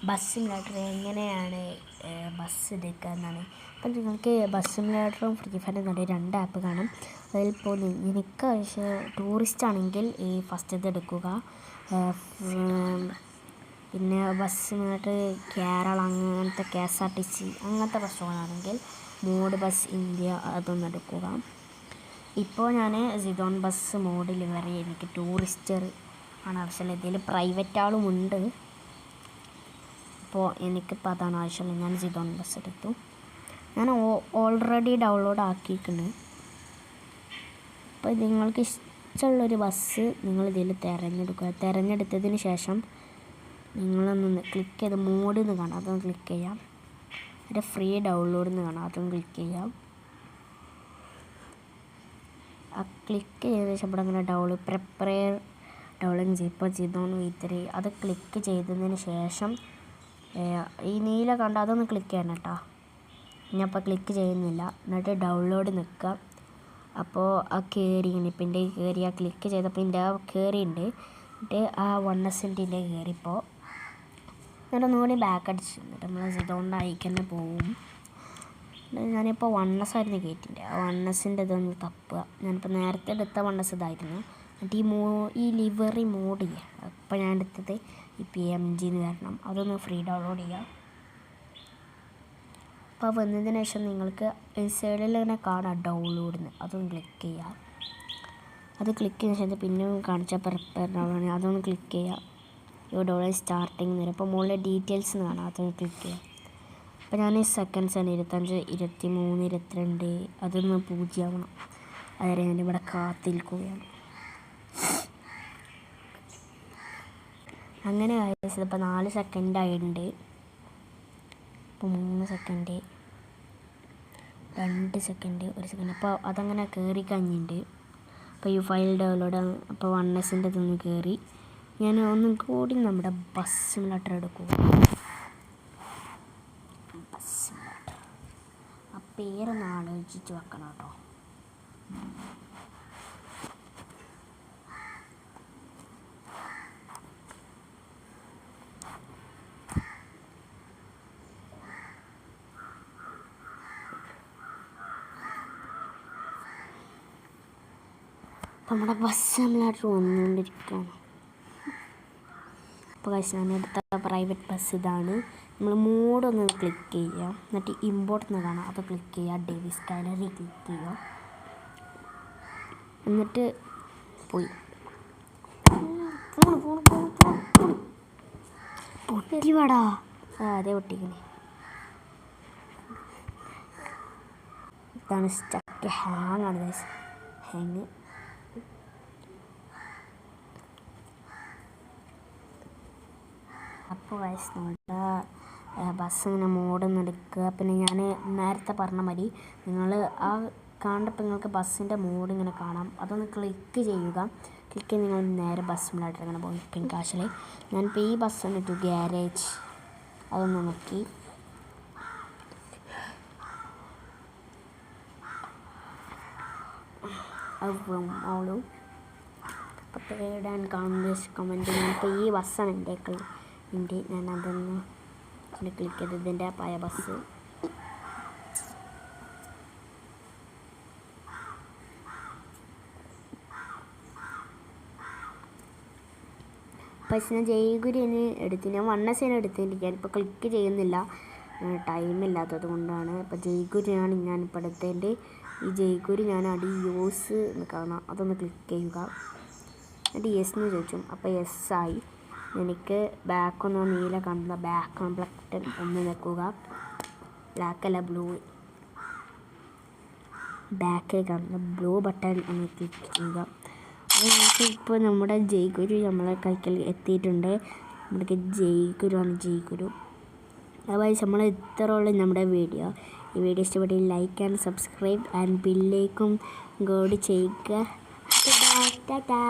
Bus simulator എങ്ങനെയാണ് bus എടുക്കുക എന്നാണ്. അപ്പം നിങ്ങൾക്ക് ബസ് സിമുലേറ്ററും ഫ്രീ ഫയറും കണ്ട് 2 ആപ്പ് കാണും. അതിലിപ്പോൾ എനിക്ക് ടൂറിസ്റ്റ് ആണെങ്കിൽ ഈ ഫസ്റ്റത്തെ എടുക്കുക. പിന്നെ ബസ് സിമുലേറ്റർ കേരള അങ്ങനത്തെ KSRTC അങ്ങനത്തെ ബസ്സുകളാണെങ്കിൽ മോഡ് ബസ് ഇന്ത്യ അതൊന്നും എടുക്കുക. ഇപ്പോൾ ഞാൻ സിഡോൺ ബസ് മോഡിൽ വരെ എനിക്ക് ടൂറിസ്റ്റർ ആണ് ആവശ്യമുള്ളത്. ഇതിൽ പ്രൈവറ്റ് ആളും ഉണ്ട്. അപ്പോൾ എനിക്കിപ്പോൾ അതാണ് ആവശ്യമുള്ളത്. ഞാൻ സിഡോൺ ബസ് എടുത്തു. ഞാൻ ഓൾറെഡി ഡൗൺലോഡ് ആക്കിയിട്ടുണ്ട്. അപ്പോൾ നിങ്ങൾക്ക് ഇഷ്ടമുള്ളൊരു ബസ് നിങ്ങൾ ഇതിൽ തിരഞ്ഞെടുക്കുക. തിരഞ്ഞെടുത്തതിന് ശേഷം നിങ്ങളൊന്ന് ക്ലിക്ക് ചെയ്ത് മോഡിൽ നിന്ന് കാണാം, അതൊന്ന് ക്ലിക്ക് ചെയ്യാം. അതിൻ്റെ ഫ്രീ ഡൗൺലോഡിൽ നിന്ന് കാണാം, അതൊന്ന് ക്ലിക്ക് ചെയ്യാം. ആ ക്ലിക്ക് ചെയ്ത ശേഷം ഇവിടെ അങ്ങനെ പ്രിപ്പയർ ഡൗൺലോഡ് ഇപ്പോൾ സിഡോൺ V3 അത് ക്ലിക്ക് ചെയ്തതിന് ശേഷം ഈ നീല കണ്ട അതൊന്ന് ക്ലിക്ക് ചെയ്യണം കേട്ടോ. ഞാൻ ഇപ്പോൾ ക്ലിക്ക് ചെയ്യുന്നില്ല. എന്നിട്ട് ഡൗൺലോഡ് നിൽക്കുക. അപ്പോൾ ആ കയറി ഇപ്പം എൻ്റെ കയറി ആ ക്ലിക്ക് ചെയ്തപ്പോൾ എൻ്റെ ആ കയറിയുണ്ട്. എന്നിട്ട് ആ 1Sൻ്റെ കയറിപ്പോൾ എന്നിട്ട് ഒന്നുകൂടി ബാക്ക് അടിച്ചു. എന്നിട്ട് നമ്മൾ സിഡോണിൻ്റെ അയക്ക് തന്നെ പോവും. ഞാനിപ്പോൾ 1S ആയിരുന്നു കയറ്റിൻ്റെ. ആ 1Sൻ്റെ ഇതൊന്ന് തപ്പുക. ഞാനിപ്പോൾ നേരത്തെ എടുത്ത 1S ഇതായിരുന്നു. എന്നിട്ട് ഈ ലിവറി മോഡ് ചെയ്യുക. അപ്പോൾ ഞാൻ എടുത്തത് ഈ PMG എന്ന് വരണം. അതൊന്ന് ഫ്രീ ഡൗൺലോഡ് ചെയ്യുക. അപ്പോൾ വന്നതിന് ശേഷം നിങ്ങൾക്ക് സൈഡിൽ തന്നെ കാണാം ഡൗൺലോഡിന്, അതൊന്ന് ക്ലിക്ക് ചെയ്യുക. അത് ക്ലിക്ക് ചെയ്ത ശേഷം പിന്നെ കാണിച്ച പ്രിപ്പയർ ഡൗൺലോഡ് അതൊന്ന് ക്ലിക്ക് ചെയ്യുക. ഈ ഡൗൺലോഡ് സ്റ്റാർട്ടിങ് വരും. അപ്പോൾ മുകളിൽ ഡീറ്റെയിൽസ് എന്ന് കാണാം, അതൊന്ന് ക്ലിക്ക് ചെയ്യുക. അപ്പോൾ ഞാൻ സെക്കൻഡ്സ് ആണ് 25, 23, 22 അതൊന്ന് 0 ആവണം. അതുവരെ ഞാനിവിടെ കാത്തിരിക്കുകയാണ്. അങ്ങനെ ആയത് ഇപ്പോൾ 4 സെക്കൻഡ് ആയിട്ടുണ്ട്. ഇപ്പോൾ 3 സെക്കൻഡ്, 2 സെക്കൻഡ്, 1 സെക്കൻഡ്. അപ്പോൾ അതങ്ങനെ കയറി കഴിഞ്ഞിട്ടുണ്ട്. അപ്പോൾ ഈ ഫയൽ ഡൗൺലോഡ് അപ്പോൾ 1Sൻ്റെ ഇതൊന്ന് കയറി. ഞാൻ ഒന്നും കൂടി നമ്മുടെ ബസ് സിമുലേറ്റർ എടുക്കുക. ബസ് സിമുലേറ്റർ ആ പേരൊന്ന് ആലോചിച്ച് വെക്കണം കേട്ടോ. നമ്മുടെ ബസ് സിമുലേറ്റർ വന്നുകൊണ്ടിരിക്കുകയാണ്. അപ്പോൾ ഞാൻ എടുത്ത പ്രൈവറ്റ് ബസ് ഇതാണ്. നമ്മൾ മോഡൊന്ന് ക്ലിക്ക് ചെയ്യുക. എന്നിട്ട് ഇമ്പോർട്ട് എന്ന് കാണാം, അത് ക്ലിക്ക് ചെയ്യുക. ഡേവിസ് ഗാലറി ക്ലിക്ക് ചെയ്യുക. എന്നിട്ട് പോയി പൊട്ടിവാടാ. അതേ പൊട്ടിക്കണേ. ഇതാണ് സ്റ്റക്ക് ഹാങ് ആണ്. ഹാങ് അപ്പോൾ നമ്മുടെ ബസ് ഇങ്ങനെ മോഡൊന്ന് എടുക്കുക. പിന്നെ ഞാൻ നേരത്തെ പറഞ്ഞ മതി നിങ്ങൾ ആ കണ്ടപ്പോൾ നിങ്ങൾക്ക് ബസ്സിൻ്റെ മോഡ് ഇങ്ങനെ കാണാം, അതൊന്ന് ക്ലിക്ക് ചെയ്യുക. ക്ലിക്ക് ചെയ്ത് നിങ്ങൾ നേരെ ബസ് സിമുലേറ്റർ ഇങ്ങനെ പോകും. ഇപ്പം കാശിൽ ഞാനിപ്പോൾ ഈ ബസ് വന്നിട്ട് ഗ്യാരേജ് അതൊന്ന് നോക്കി. അവളും അപ്പോൾ ഇടാൻ കമൻറ്റ് ഞാനിപ്പോൾ ഈ ബസ്സാണ് എൻ്റെ ഞാൻ അതൊന്ന് ക്ലിക്ക് ചെയ്ത് ഇതിൻ്റെ പഴയ ബസ്. പക്ഷേ ഞാൻ ജയ്ഗുരുവിന് എടുത്തു. ഞാൻ 1S എടുത്തിട്ട് ഞാനിപ്പോൾ ക്ലിക്ക് ചെയ്യുന്നില്ല, ടൈമില്ലാത്തത് കൊണ്ടാണ്. അപ്പോൾ ജയ്ഗുരുവാണ് ഞാനിപ്പോൾ എടുത്തതിൻ്റെ. ഈ ജയ്ഗുരു ഞാൻ യൂസ് എന്ന് കാണാം, അതൊന്ന് ക്ലിക്ക് ചെയ്യുക. എന്നിട്ട് യെസ് എന്ന് ചോദിച്ചു. അപ്പോൾ യെസ് ആയി. എനിക്ക് ബാക്കൊന്ന് നീല കാണുന്ന ബാക്ക് ബട്ടൺ ഒന്ന് നിൽക്കുക. ബ്ലാക്കല്ല ബ്ലൂ, ബാക്കിൽ കാണുന്ന ബ്ലൂ ബട്ടൺ ഒന്ന് ക്ലിക്ക് ചെയ്യുക. അപ്പോൾ നമുക്ക് ഇപ്പോൾ നമ്മുടെ ജയ്ഗുരു നമ്മളെ കൈക്കൽ എത്തിയിട്ടുണ്ട്. നമ്മുടെ ജയ്ഗുരു ആണ് ജയ്ഗുരു. അതുപോലെ നമ്മൾ ഇത്രയുള്ള നമ്മുടെ വീഡിയോ. ഈ വീഡിയോ ഇഷ്ടപ്പെട്ടെങ്കിൽ ലൈക്ക് ആൻഡ് സബ്സ്ക്രൈബ് ആൻഡ് ബെല്ലേക്കും കൂടി ചെയ്യുക. ടാറ്റാ.